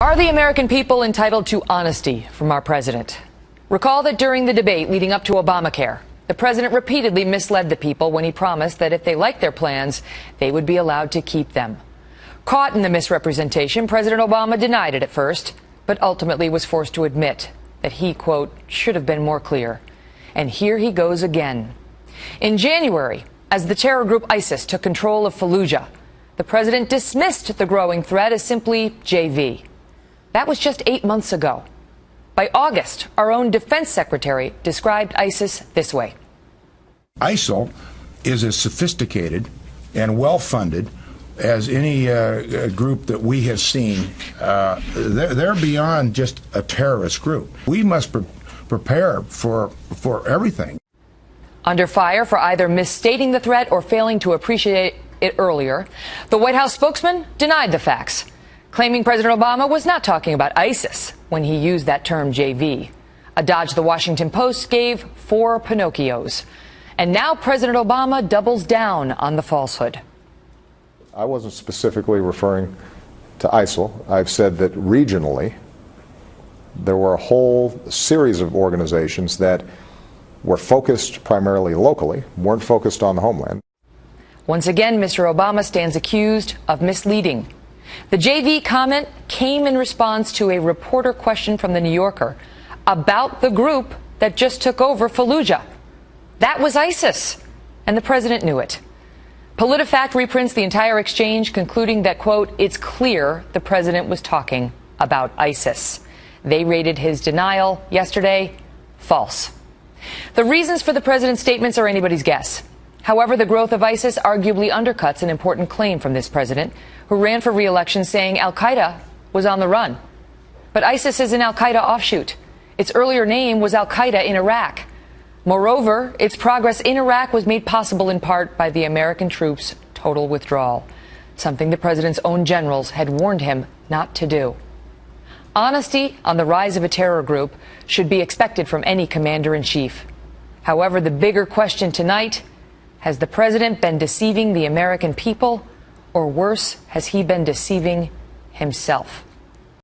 Are the American people entitled to honesty from our president? Recall that during the debate leading up to Obamacare, the president repeatedly misled the people when he promised that if they liked their plans, they would be allowed to keep them. Caught in the misrepresentation, President Obama denied it at first, but ultimately was forced to admit that he, quote, should have been more clear. And here he goes again. In January, as the terror group ISIS took control of Fallujah, the president dismissed the growing threat as simply JV. That was just 8 months ago. By August, our own defense secretary described ISIS this way. ISIL is as sophisticated and well-funded as any group that we have seen. They're beyond just a terrorist group. We must prepare for everything. Under fire for either misstating the threat or failing to appreciate it earlier, the White House spokesman denied the facts, claiming President Obama was not talking about ISIS when he used that term JV, a dodge the Washington Post gave 4 Pinocchios. And now President Obama doubles down on the falsehood. I wasn't specifically referring to ISIL. I've said that regionally, there were a whole series of organizations that were focused primarily locally, weren't focused on the homeland. Once again, Mr. Obama stands accused of misleading. The JV comment came in response to a reporter question from The New Yorker about the group that just took over Fallujah. That was ISIS, and the president knew it. PolitiFact reprints the entire exchange, concluding that, quote, it's clear the president was talking about ISIS. They rated his denial yesterday false. The reasons for the president's statements are anybody's guess. However, the growth of ISIS arguably undercuts an important claim from this president, who ran for re-election saying al-Qaeda was on the run. But ISIS is an al-Qaeda offshoot. Its earlier name was al-Qaeda in Iraq. Moreover, its progress in Iraq was made possible in part by the American troops' total withdrawal, something the president's own generals had warned him not to do. Honesty on the rise of a terror group should be expected from any commander-in-chief. However, the bigger question tonight: has the president been deceiving the American people, or worse, has he been deceiving himself?